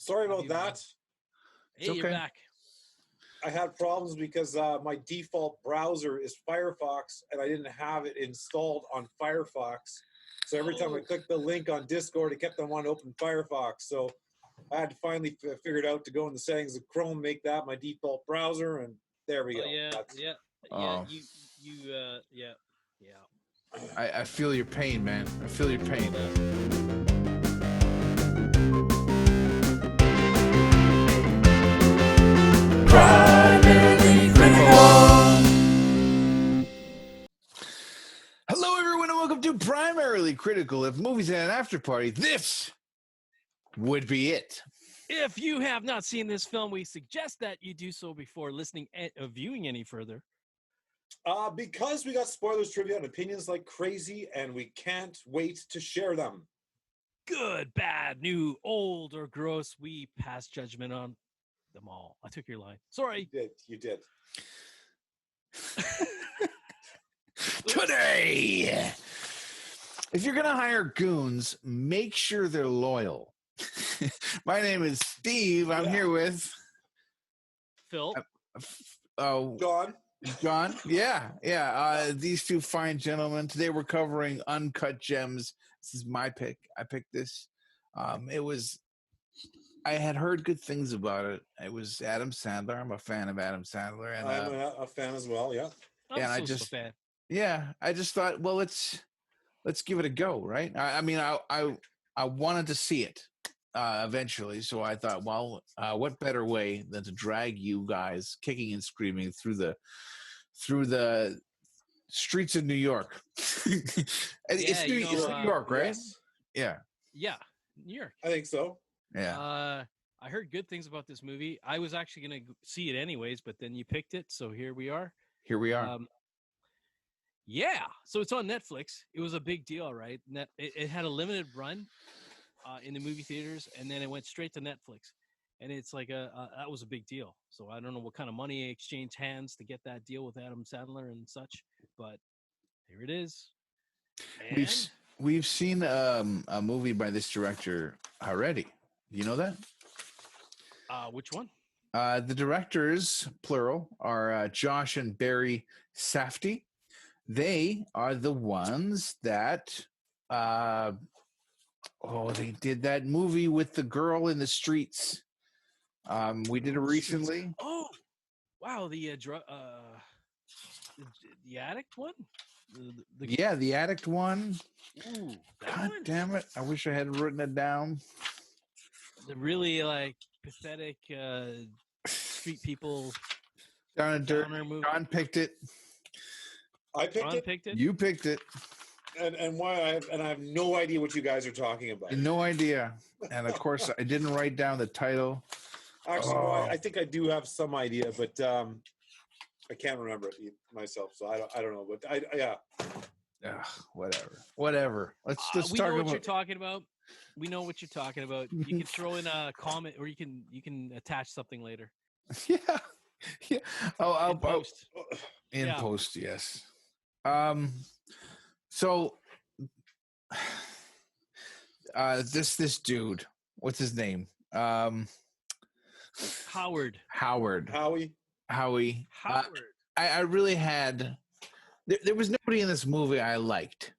Sorry about that. Hey, you're okay. back. I had problems because my default browser is Firefox, and I didn't have it installed on Firefox. So every time I clicked the link on Discord, it kept on wanting to open Firefox. So I had to finally figure it out to go in the settings of Chrome, make that my default browser, and there we go. Yeah. Oh. Yeah. I feel your pain, man. I feel your pain. Hello, everyone, and welcome to Primarily Critical. If movies had an after party, this would be it. If you have not seen this film, we suggest that you do so before listening and viewing any further. Because we got spoilers, trivia, and opinions like crazy, and we can't wait to share them. Good, bad, new, old, or gross, we pass judgment on them all. I took your line. Sorry. You did. Today, if you're going to hire goons, make sure they're loyal. My name is Steve. I'm here with Phil. John. Yeah. These two fine gentlemen. Today we're covering Uncut Gems. This is my pick. I picked this. I had heard good things about it. It was Adam Sandler. I'm a fan of Adam Sandler, and I'm a fan as well. Yeah. I'm a fan. Yeah, I just thought, well, let's give it a go, right? I wanted to see it eventually, so I thought, well, what better way than to drag you guys kicking and screaming through the streets of New York? It's New York, right? Yes. Yeah, New York. I think so. Yeah. I heard good things about this movie. I was actually going to see it anyways, but then you picked it, so here we are. Yeah, so it's on Netflix. It was a big deal, right? It had a limited run in the movie theaters, and then it went straight to Netflix. And it's like that was a big deal. So I don't know what kind of money exchanged hands to get that deal with Adam Sandler and such, but here it is. And We've seen a movie by this director already. You know that? Which one? The directors, plural, are Josh and Barry Safdie. They are the ones that they did that movie with the girl in the streets. We did it recently. Oh, wow, the addict one? The addict one. Ooh, God damn it. I wish I had written it down. The really pathetic street people. Down and Dirt. John picked it. I picked it. You picked it. And why I have no idea what you guys are talking about. No idea. And of course, I didn't write down the title. Actually, I think I do have some idea, but I can't remember it myself. So I don't know. But whatever. Let's we talk know about what you're talking about. We know what you're talking about. You can throw in a comment, or you can attach something later. Yeah. I'll post. Post, yes. So this dude, what's his name? Howard. Howie. I really had there was nobody in this movie I liked.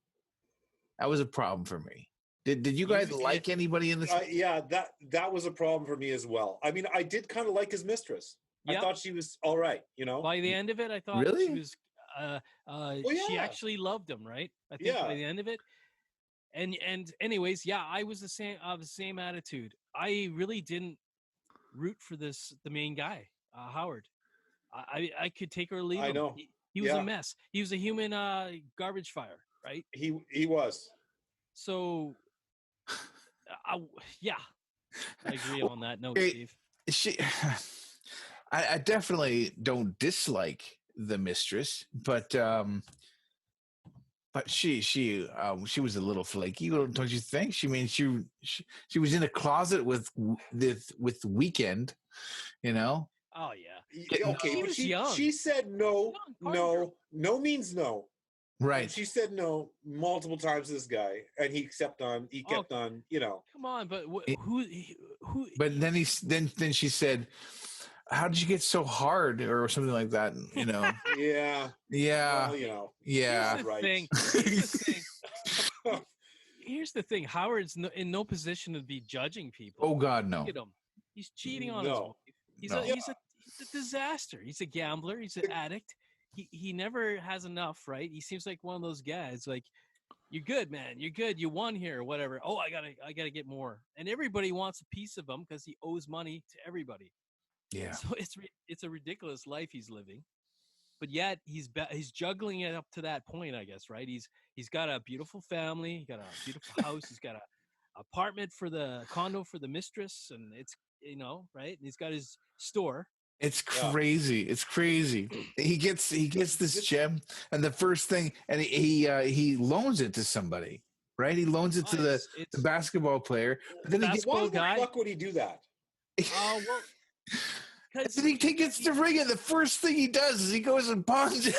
That was a problem for me. Did you guys like anybody in this? Yeah, that was a problem for me as well. I mean, I did kind of like his mistress. Yep. I thought she was all right, you know. By the end of it, I thought really? She was. She actually loved him, right? I think by the end of it. And anyways, I was the same attitude. I really didn't root for the main guy, Howard. I could take or leave him. I know. He was a mess. He was a human garbage fire, right? He was. So, I agree on that note, Steve. I definitely don't dislike the mistress, but she was a little flaky, don't you think? She was in a closet with Weekend, you know. Oh yeah. Okay, she was young. She said no means no. Right. And she said no multiple times to this guy, and he kept on, you know. Come on, but who? But then then she said, "How did you get so hard?" or something like that. You know. Yeah. Yeah. Well, you know. Yeah. Here's the Right. thing. Here's the thing. Here's the thing. Howard's in no position to be judging people. Oh God, Look no. at him. He's cheating on his No. wife. He's No. a he's a he's a disaster. He's a gambler. He's an addict. He never has enough, right? He seems like one of those guys. Like, you're good, man. You're good. You won here, or whatever. Oh, I gotta get more. And everybody wants a piece of him because he owes money to everybody. Yeah. So it's a ridiculous life he's living. But yet he's juggling it up to that point, I guess, right? He's got a beautiful family, he got a beautiful house, he's got a apartment for the condo for the mistress, and it's right. And he's got his store. It's crazy. It's crazy. He gets this gem, and the first thing, and he loans it to somebody, right? He loans it to the basketball player. But then why the fuck would he do that? Well, and then he gets the ring, and the first thing he does is he goes and pawns it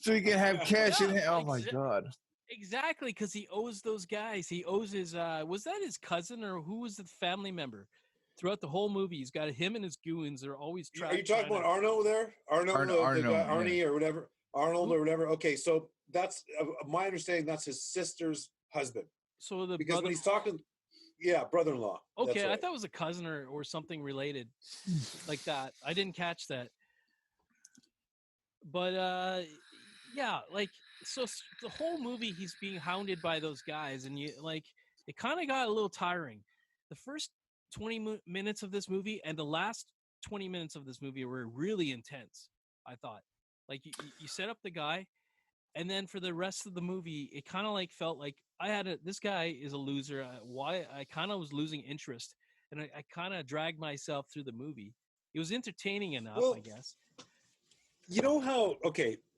so he can have cash in it. Oh my God. Exactly, because he owes those guys. He owes his was that his cousin or who was the family member? Throughout the whole movie, he's got him and his goons. They're always trying. Are you talking about Arno there? Arnie or whatever? Arnold or whatever? Okay, so that's my understanding. That's his sister's husband. So because when he's talking, brother-in-law. Okay, right. I thought it was a cousin or something related like that. I didn't catch that. But like, so the whole movie he's being hounded by those guys, and it kind of got a little tiring. The first 20 minutes of this movie and the last 20 minutes of this movie were really intense. I thought, like, you set up the guy, and then for the rest of the movie, it kind of like felt like this guy is a loser. Why I kind of was losing interest, and I kind of dragged myself through the movie. It was entertaining enough, I guess. You know how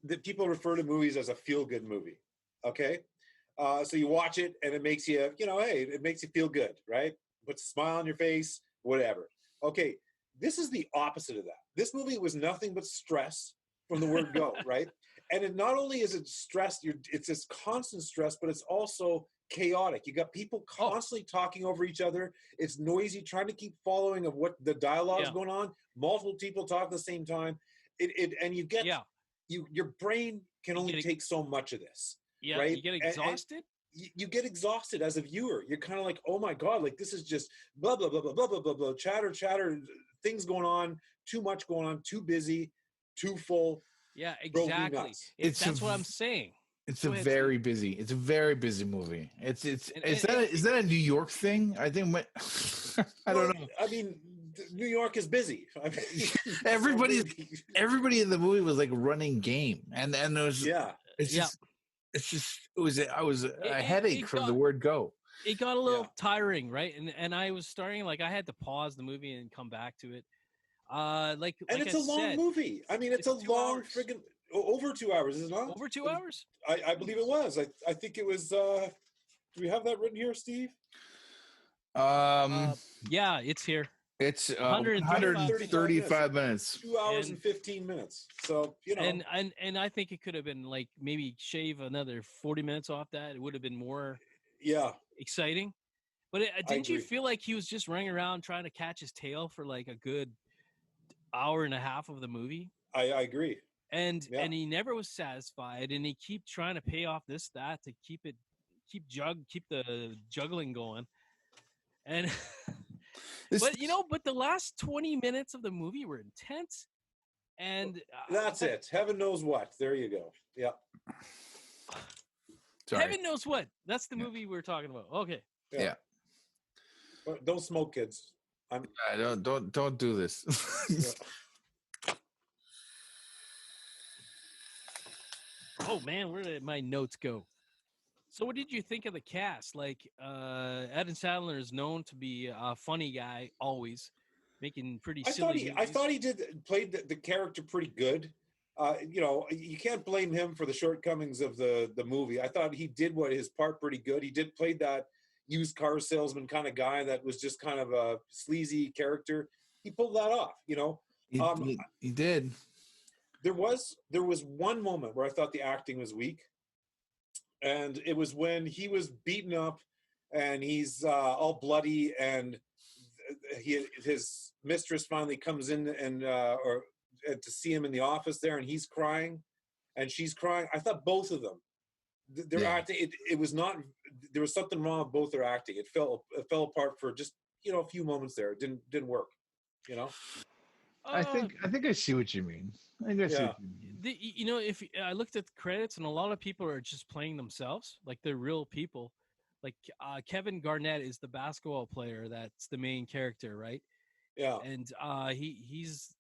that people refer to movies as a feel-good movie, okay? So you watch it and it makes you, hey, it makes you feel good, right? Puts a smile on your face, whatever. Okay, this is the opposite of that. This movie was nothing but stress from the word go, right? And it not only is it stress, it's this constant stress, but it's also chaotic. You got people constantly talking over each other. It's noisy, trying to keep following of what the dialogue is going on. Multiple people talk at the same time. And you get your brain can only take so much of this. Yeah, right? You get exhausted. You get exhausted as a viewer. You're kind of like, oh my God, like this is just blah blah blah blah blah blah blah blah, chatter, things going on, too much going on, too busy, too full. Yeah, exactly. That's what I'm saying. It's a very busy movie. Is that a New York thing? I think I don't know. I mean, New York is busy. I mean, everybody in the movie was like running game, and there was I was a headache from the word go. It got a little tiring, right? And I was starting I had to pause the movie and come back to it. It's a long movie. I mean, it's a long friggin' over 2 hours, is it not? Over 2 hours? I believe it was. I think it was. Do we have that written here, Steve? Yeah, it's here. It's 135 minutes. 2 hours and 15 minutes. So, And I think it could have been maybe shave another 40 minutes off that. It would have been more exciting. But didn't you feel like he was just running around trying to catch his tail for a good hour and a half of the movie? I agree. And he never was satisfied, and he keep trying to pay off this, that to keep the juggling going. And but the last 20 minutes of the movie were intense. And that's it. Heaven knows what. There you go. Yeah. Sorry. Heaven knows what. That's the movie we're talking about. Okay. Yeah. Don't smoke, kids. Don't do this. Oh man, where did my notes go? So what did you think of the cast? Adam Sandler is known to be a funny guy, always making pretty silly movies. I thought he played the character pretty good. You can't blame him for the shortcomings of the movie. I thought he did his part pretty good. He did play that used car salesman kind of guy that was just kind of a sleazy character. He pulled that off, He did. There was one moment where I thought the acting was weak, and it was when he was beaten up and he's all bloody, and his mistress finally comes in and to see him in the office there, and he's crying, and she's crying. I thought both of them, their acting, it was not. There was something wrong with both their acting. It fell apart for just a few moments there. It didn't work. I think I see what you mean. I think I see what you mean. If I looked at the credits, and a lot of people are just playing themselves, like they're real people. Like Kevin Garnett is the basketball player that's the main character, right? Yeah. And he's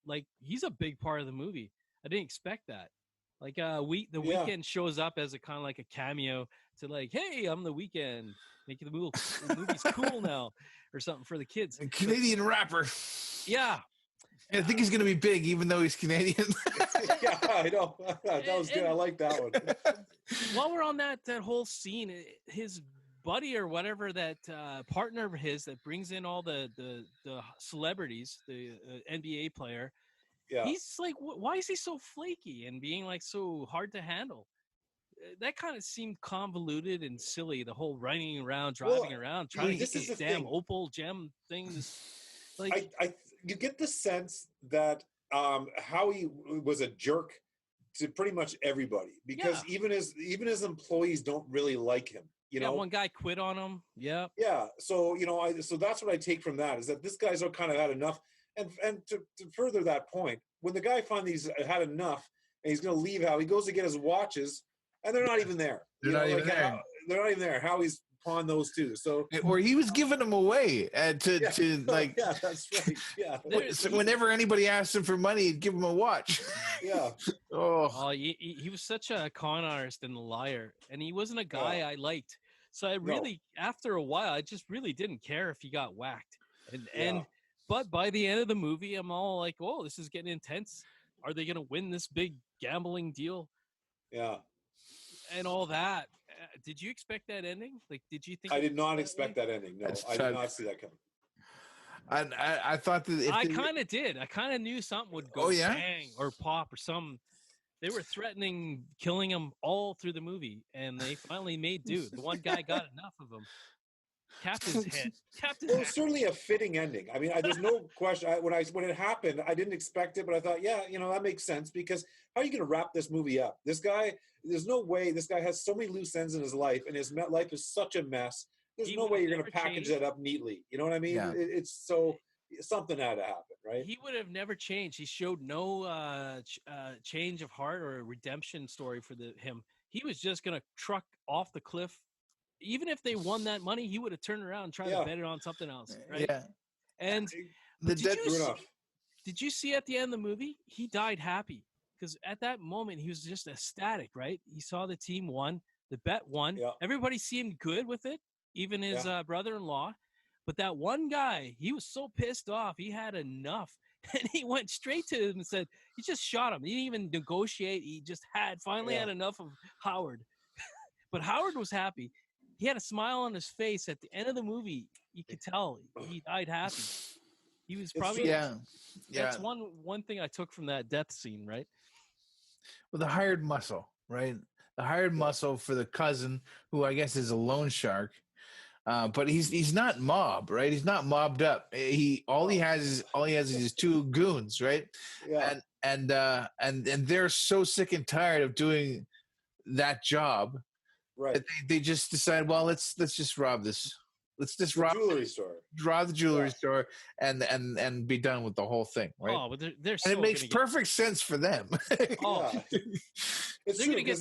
a big part of the movie. I didn't expect that. Like Weeknd shows up as a kind of like a cameo to like, hey, I'm the Weeknd, making the movie's cool now, or something for the kids. A Canadian rapper. Yeah. And I think he's going to be big, even though he's Canadian. Yeah, I know. That was good. I like that one. While we're on that whole scene, his buddy or whatever, that partner of his that brings in all the celebrities, the NBA player, he's like, why is he so flaky and being like so hard to handle? That kind of seemed convoluted and silly. The whole running around, driving around, trying to get this damn Opal gem thing. You get the sense that Howie was a jerk to pretty much everybody, because even his employees don't really like him. One guy quit on him. Yeah. Yeah. So so that's what I take from that, is that this guy's kind of had enough. And to further that point, when the guy finally had enough and he's going to leave, Howie goes to get his watches, and they're not even there. They're not even there. They're not even there. Howie's pawned those too. So, or he was giving them away to like. Yeah, that's right. Yeah. So whenever anybody asked him for money, he'd give him a watch. Yeah. He was such a con artist and a liar, and he wasn't a guy I liked. So I really, after a while, I just really didn't care if he got whacked. But by the end of the movie, I'm all like, oh, this is getting intense. Are they going to win this big gambling deal? Yeah. And all that. Did you expect that ending? Like, did you think? I did not expect that ending. No, I did not see that coming. I thought that I kind of did. I kind of knew something would go bang or pop or some. They were threatening killing him all through the movie, and they finally made do. The one guy got enough of him. Captain's head. It was certainly a fitting ending. I mean, there's no question. When it happened, I didn't expect it, but I thought, that makes sense, because how are you going to wrap this movie up? This guy, there's no way. This guy has so many loose ends in his life, and his life is such a mess. There's no way you're going to package that up neatly. You know what I mean? Yeah. It's so something had to happen, right? He would have never changed. He showed no change of heart or a redemption story for him. He was just going to truck off the cliff. Even if they won that money, he would have turned around and tried to bet it on something else, right? Yeah. And did you see at the end of the movie, he died happy? Because at that moment, he was just ecstatic, right? He saw the team won, the bet won. Yeah. Everybody seemed good with it, even his brother-in-law. But that one guy, he was so pissed off. He had enough. And he went straight to him and said, he just shot him. He didn't even negotiate. He just finally had enough of Howard. But Howard was happy. He had a smile on his face at the end of the movie. You could tell he died happy. He was probably That's one thing I took from that death scene, right? Well, the hired muscle, right? The hired muscle for the cousin, who I guess is a loan shark, but he's not mob, right? He's not mobbed up. All he has is his two goons, right? Yeah. And they're so sick and tired of doing that job. Right. They just decide, well, let's just rob this. Let's just rob the jewelry store. Rob the jewelry store and be done with the whole thing, right? Oh, but they're and it makes perfect sense for them. It's they're true, gonna get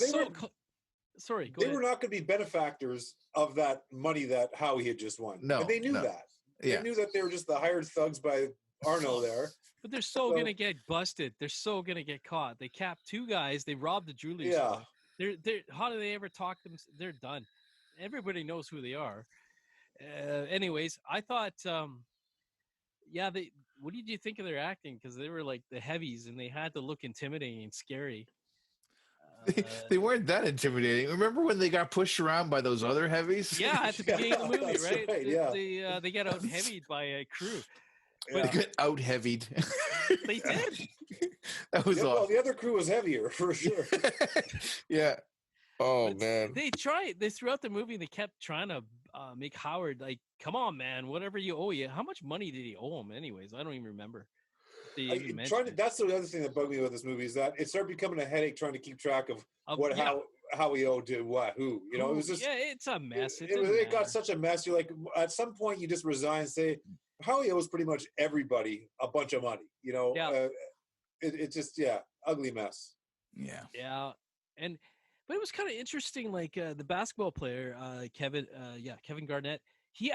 sorry. They were not going to be benefactors of that money that Howie had just won. No, and they knew that. They knew that they were just the hired thugs by Arno there. But they're so going to get busted. They're so going to get caught. They capped two guys. They robbed the jewelry store. How do they ever talk them? They're done. Everybody knows who they are. Anyways, I thought, what did you think of their acting? Because they were like the heavies, and they had to look intimidating and scary. They weren't that intimidating. Remember when they got pushed around by those other heavies? Yeah, at the beginning of the movie, right? Right, they got out heavied by a crew. But they got out heavied. They did. That was awesome. Well, the other crew was heavier for sure. Yeah. Oh but man. They tried. Throughout the movie, they kept trying to make Howard like, come on, man, whatever you owe you. How much money did he owe him, anyways? I don't even remember. They even mentioned it. That's the other thing that bugged me about this movie is that it started becoming a headache trying to keep track of what how he owed to what who. You know, it was just it's a mess. It got such a mess. You're like, at some point, you just resign and say, Howie owes pretty much everybody a bunch of money. You know, it just ugly mess. Yeah, but it was kind of interesting. Like the basketball player, Kevin Garnett. He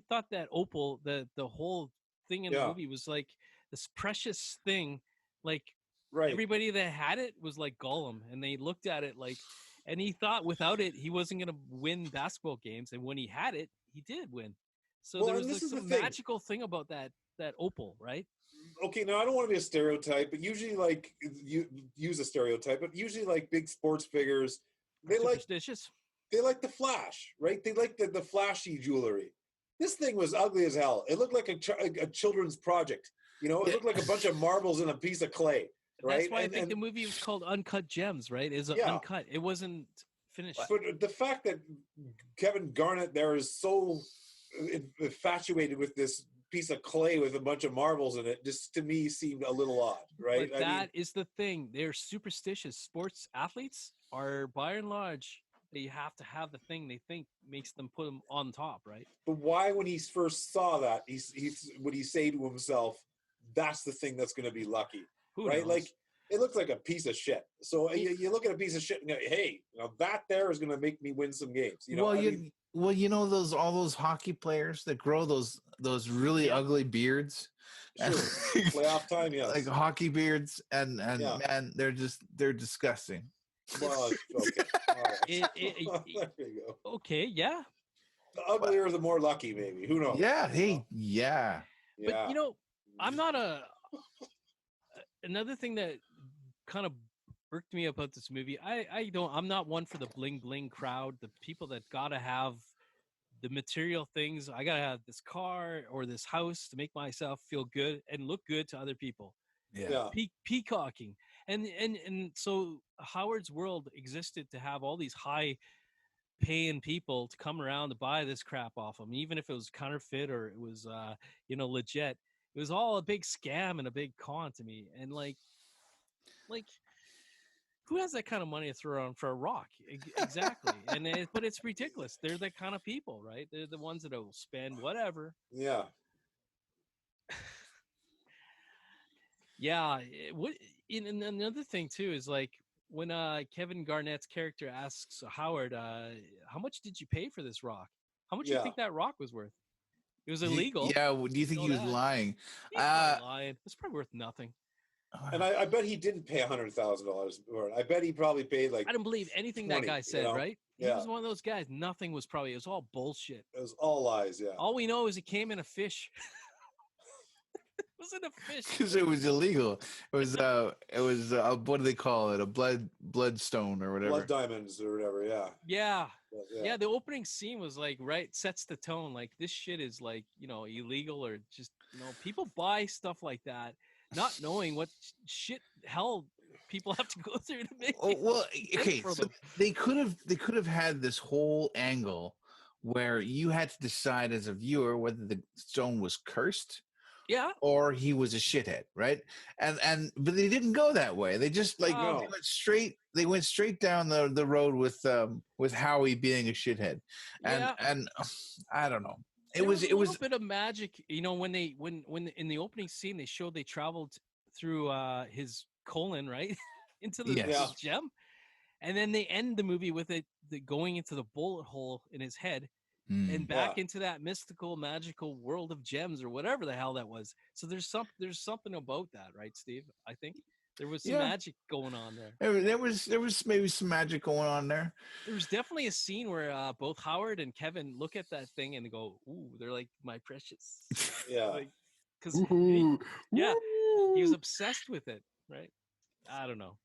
thought that opal, the whole thing in the movie was like this precious thing. Like everybody that had it was like Gollum, and they looked at it like, and he thought without it he wasn't gonna win basketball games, and when he had it, he did win. So there was like some magical thing about that opal, right? Okay, now I don't want to be a stereotype, but usually, like, you use a stereotype, but usually, like, big sports figures, they like the flash, right? They like the flashy jewelry. This thing was ugly as hell. It looked like a children's project. You know, it looked like a bunch of marbles in a piece of clay. Right? That's why I think the movie was called Uncut Gems, right? It's uncut. It wasn't finished. But the fact that Kevin Garnett there is so infatuated with this piece of clay with a bunch of marbles in it, just to me seemed a little odd, right? But that is the thing. They're superstitious. Sports athletes are, by and large, they have to have the thing they think makes them put them on top, right? But why, when he first saw that, would he say to himself, that's the thing that's going to be lucky? Right? Knows? Like, it looks like a piece of shit. So you look at a piece of shit and go, hey, that there is going to make me win some games. You know, well, you know all those hockey players that grow those really ugly beards. Sure. Playoff time, yes. Like hockey beards, and man, they're disgusting. Well, okay. Right. There you go. Okay, yeah. The uglier, the more lucky, maybe. Who knows? Yeah. Hey, yeah. But I'm not another thing that kind of irked me about this movie. I'm not one for the bling bling crowd. The people that gotta have the material things. I gotta have this car or this house to make myself feel good and look good to other people. Yeah. Peacocking. And so Howard's World existed to have all these high paying people to come around to buy this crap off him, even if it was counterfeit or it was legit. It was all a big scam and a big con to me. And like who has that kind of money to throw around for a rock? Exactly. But it's ridiculous. They're the kind of people, right? They're the ones that will spend whatever. Yeah. Yeah. And another thing too is like when Kevin Garnett's character asks Howard, how much did you pay for this rock? How much do you think that rock was worth? It was illegal. Yeah. Do you think he was lying? He's not lying. It's probably worth nothing. And I bet he didn't pay $100,000 for it. I bet he probably paid like. I don't believe anything 20, that guy said, right? Yeah. He was one of those guys. Nothing was probably. It was all bullshit. It was all lies. Yeah. All we know is it came in a fish. It wasn't a fish. Because it was illegal. It was what do they call it? A bloodstone or whatever. Blood diamonds or whatever. Yeah. Yeah. The opening scene was like sets the tone. Like this shit is like illegal or just people buy stuff like that. Not knowing what shit hell people have to go through to make it. Well, okay, so they could have had this whole angle where you had to decide as a viewer whether the stone was cursed, or he was a shithead, right? But they didn't go that way. They just they went straight down the road with Howie being a shithead, and I don't know. It was a little bit of magic, when in the opening scene they showed they traveled through his colon, right, into the gem, and then they end the movie with it going into the bullet hole in his head and back into that mystical, magical world of gems or whatever the hell that was. So there's something about that, right, Steve? I think. There was some magic going on there. There was maybe some magic going on there. There was definitely a scene where both Howard and Kevin look at that thing and go, "Ooh, they're like my precious." Yeah. Because he was obsessed with it, right? I don't know.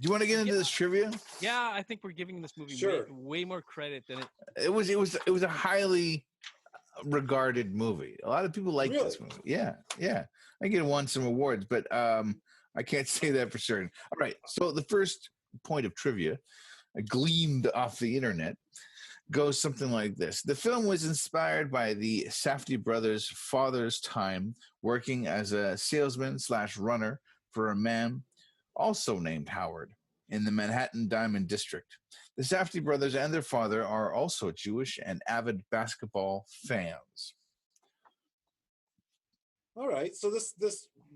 Do you want to get into this trivia? Yeah, I think we're giving this movie way more credit than it. It was a highly regarded movie. A lot of people like this movie. Yeah. I think it won some awards, but I can't say that for certain. All right. So the first point of trivia gleaned off the internet goes something like this. The film was inspired by the Safdie brothers' father's time working as a salesman / runner for a man also named Howard in the Manhattan Diamond District. The Safdie brothers and their father are also Jewish and avid basketball fans. All right, so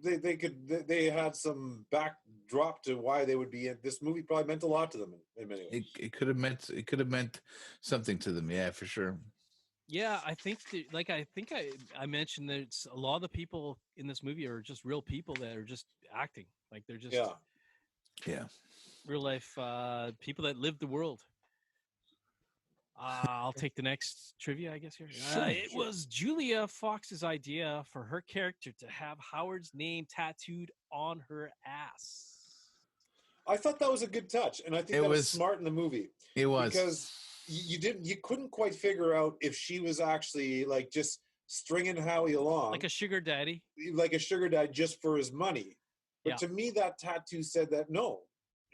they had some backdrop to why they would be in this movie. Probably meant a lot to them in many ways. It could have meant something to them, yeah, for sure. Yeah, I think I mentioned that it's a lot of the people in this movie are just real people that are just acting, like they're just yeah real life people that live the world. I'll take the next trivia, I guess. Here, it was Julia Fox's idea for her character to have Howard's name tattooed on her ass. I thought that was a good touch, and I think that was smart in the movie. It was because you couldn't quite figure out if she was actually like just stringing Howie along, like a sugar daddy, just for his money. But to me, that tattoo said that no,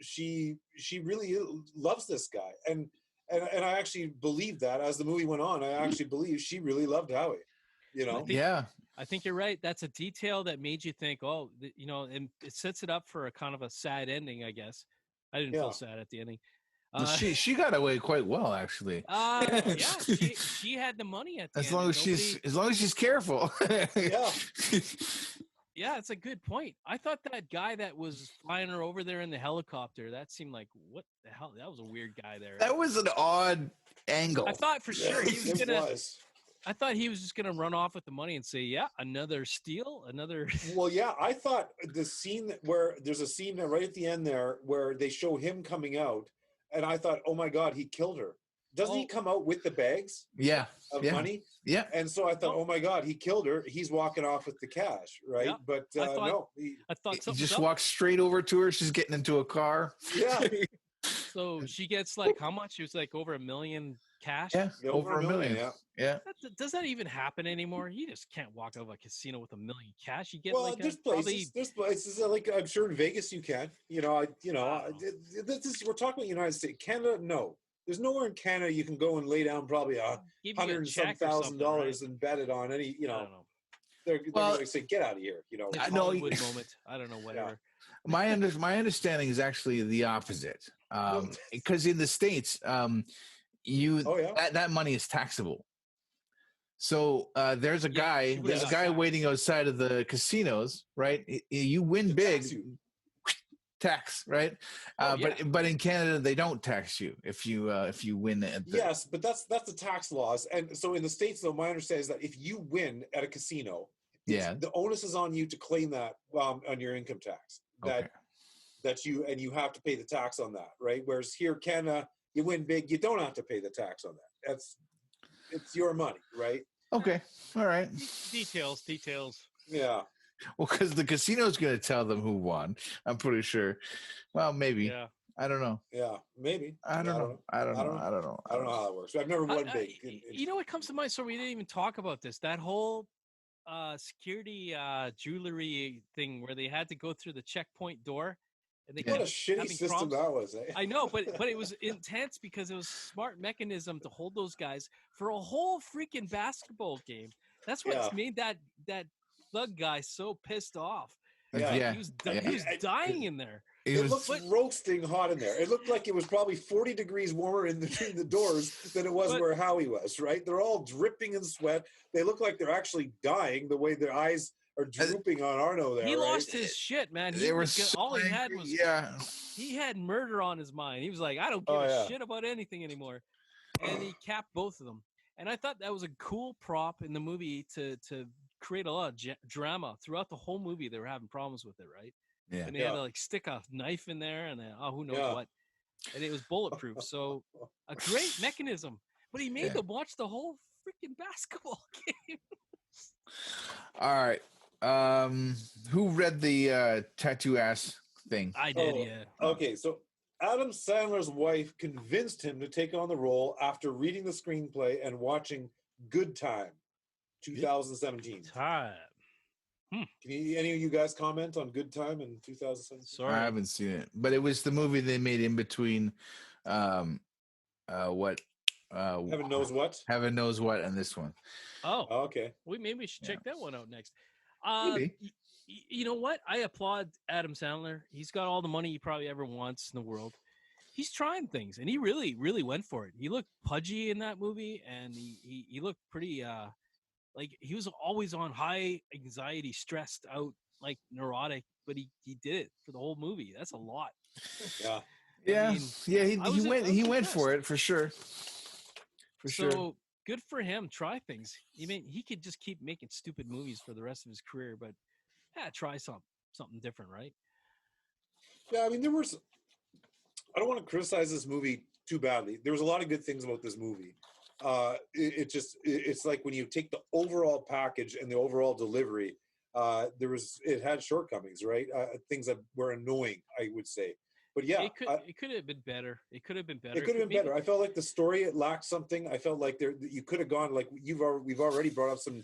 she really loves this guy, and I actually believed that as the movie went on. I actually believe she really loved Howie. You know? I think you're right. That's a detail that made you think, oh, and it sets it up for a kind of a sad ending, I guess. I didn't feel sad at the ending. She got away quite well, actually. She had the money at the end. As long as she's careful. Yeah, it's a good point. I thought that guy that was flying her over there in the helicopter, that seemed like, what the hell? That was a weird guy there. That was an odd angle. I thought for sure he was gonna. I thought he was just gonna run off with the money and say, "Yeah, another steal, another." Well, yeah, I thought the scene where there's a scene right at the end there where they show him coming out, and I thought, oh my God, he killed her. Doesn't he come out with the bags? Of money. Yeah. And so I thought, oh my God, he killed her. He's walking off with the cash, right? Yeah. But no, he just walks straight over to her. She's getting into a car. Yeah. So she gets like how much? It was like over $1 million cash. Yeah, over $1 million. Yeah. Does that even happen anymore? You just can't walk out of a casino with $1 million cash. You get there's places like I'm sure in Vegas you can. We're talking about United States, Canada. No. There's nowhere in Canada you can go and lay down probably $100,000 and bet it on any, I don't know. They're going to say, get out of here. Hollywood moment. I don't know, whatever. My understanding is actually the opposite. Because in the States, that money is taxable. So there's a guy waiting outside of the casinos, right? You win big. Tax, right? But in Canada they don't tax you if you win yes, but that's the tax laws. And so in the States though, my understanding is that if you win at a casino, the onus is on you to claim that on your income tax that you have to pay the tax on that, right? Whereas here Canada, you win big, you don't have to pay the tax on that. It's your money, right? Okay, all right. Details. Yeah. Well, because the casino's going to tell them who won. I'm pretty sure. Well, maybe. Yeah. I don't know. Yeah, maybe. I don't know. I don't know how that works. I've never won big. You know what comes to mind? So we didn't even talk about this. That whole security jewelry thing where they had to go through the checkpoint door. And what a shitty system that was. Eh? I know, but it was intense because it was a smart mechanism to hold those guys for a whole freaking basketball game. That's what's made that thug guy so pissed off. He was dying in there. It looked roasting hot in there. It looked like it was probably 40 degrees warmer between the doors than it was where Howie was, right? They're all dripping in sweat. They look like they're actually dying the way their eyes are drooping on Arno there. He lost his shit, man. He had murder on his mind. He was like, I don't give a shit about anything anymore. And he capped both of them. And I thought that was a cool prop in the movie to create a lot of drama throughout the whole movie. They were having problems with it, right? Yeah. And they had to like stick a knife in there, and then who knows what. And it was bulletproof. So a great mechanism. But he made them watch the whole freaking basketball game. All right. Who read the tattoo ass thing? I did, yeah. Okay, so Adam Sandler's wife convinced him to take on the role after reading the screenplay and watching Good Time, 2017. Can any of you guys comment on Good Time in 2017? Sorry, I haven't seen it, but it was the movie they made in between. What Heaven knows what. Heaven knows what, and this one. Oh, Okay. maybe we should check that one out next. Maybe. You know what? I applaud Adam Sandler. He's got all the money he probably ever wants in the world. He's trying things, and he really, really went for it. He looked pudgy in that movie, and he looked pretty like he was always on high anxiety, stressed out, like neurotic. But he did it for the whole movie. That's a lot. Yeah. Yeah, I mean, he went for it for sure. So good for him. Try things. I mean, he could just keep making stupid movies for the rest of his career, but try something different, right? Yeah, I mean, I don't want to criticize this movie too badly. There was a lot of good things about this movie. It's like when you take the overall package and the overall delivery, it had shortcomings, right? Things that were annoying, I would say. But yeah, it could have been better. It could have been better. It could have been better. I felt like the story, it lacked something. I felt like you could have gone, like we've already brought up some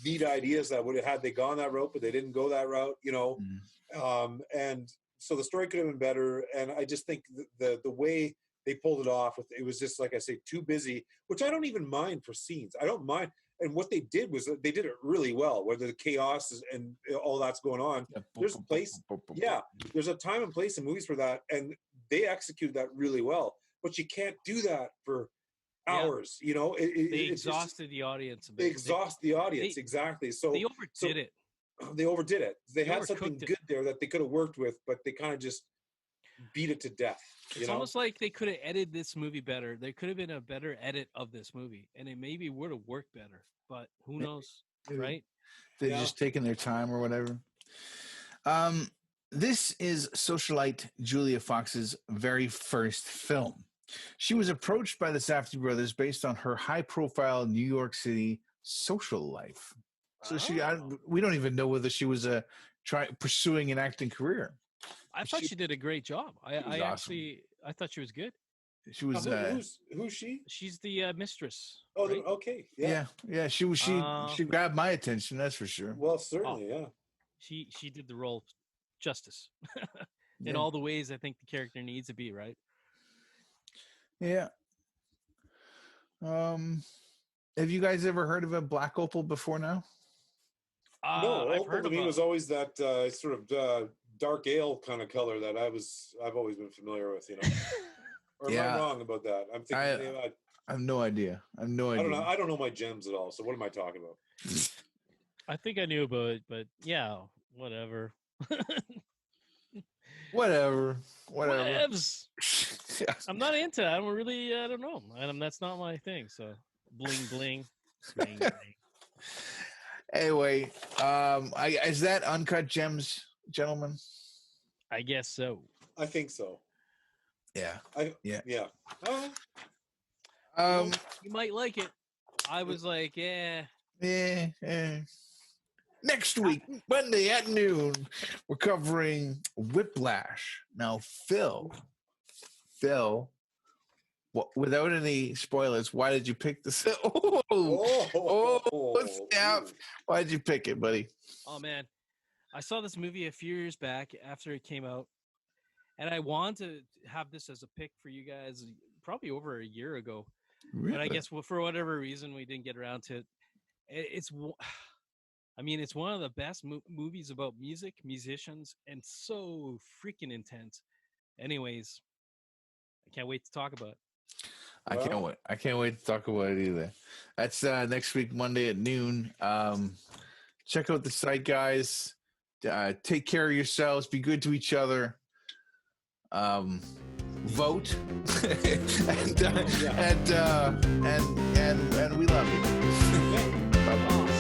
neat ideas that would have had they gone that route, but they didn't go that route, you know. And so the story could have been better. And I just think the way they pulled it off, it was just, like I say, too busy, which I don't even mind for scenes. I don't mind. And what they did was they did it really well, whether the chaos and all that's going on. There's a place. Yeah, there's a time and place in movies for that. And they executed that really well. But you can't do that for hours, you know. They exhausted the audience a bit. They exhaust the audience, exactly. So they overdid it. They overdid it. They had something good there that they could have worked with, but they kind of just beat it to death. It's almost like they could have edited this movie better. There could have been a better edit of this movie, and it maybe would have worked better. But who knows, right? They're just taking their time or whatever. This is socialite Julia Fox's very first film. She was approached by the Safdie brothers based on her high-profile New York City social life. So we don't even know whether she was pursuing an acting career. I thought she did a great job. I thought she was good. She was. Who's she? She's the mistress. Oh, right? Okay. Yeah. She grabbed my attention. That's for sure. Well, certainly, yeah. She did the role justice in all the ways I think the character needs to be. Right. Yeah. Have you guys ever heard of a Black Opal before now? No, opal to me was always that sort of dark ale kind of color that I've always been familiar with, you know. Or am I wrong about that? I'm thinking I have no idea. I don't know my gems at all. So what am I talking about? I think I knew about it, but yeah, whatever. Whatever. Whatevs. I'm not into it. I don't know. That's not my thing. So bling bling. Bling, bling. Anyway, is that Uncut Gems, gentlemen? I guess so. I think so. Yeah. Yeah. You might like it. I was like, yeah. Next week, Monday at noon, we're covering Whiplash. Now, Phil, without any spoilers, why did you pick this? Snap! Why did you pick it, buddy? Oh man, I saw this movie a few years back after it came out, and I wanted to have this as a pick for you guys probably over a year ago. Really? And I guess for whatever reason we didn't get around to it. It's one of the best movies about music, musicians, and so freaking intense. Anyways, I can't wait to talk about it. I can't wait. I can't wait to talk about it either. That's next week, Monday at noon. Check out the site, guys. Take care of yourselves. Be good to each other. Vote. and we love you. Bye-bye.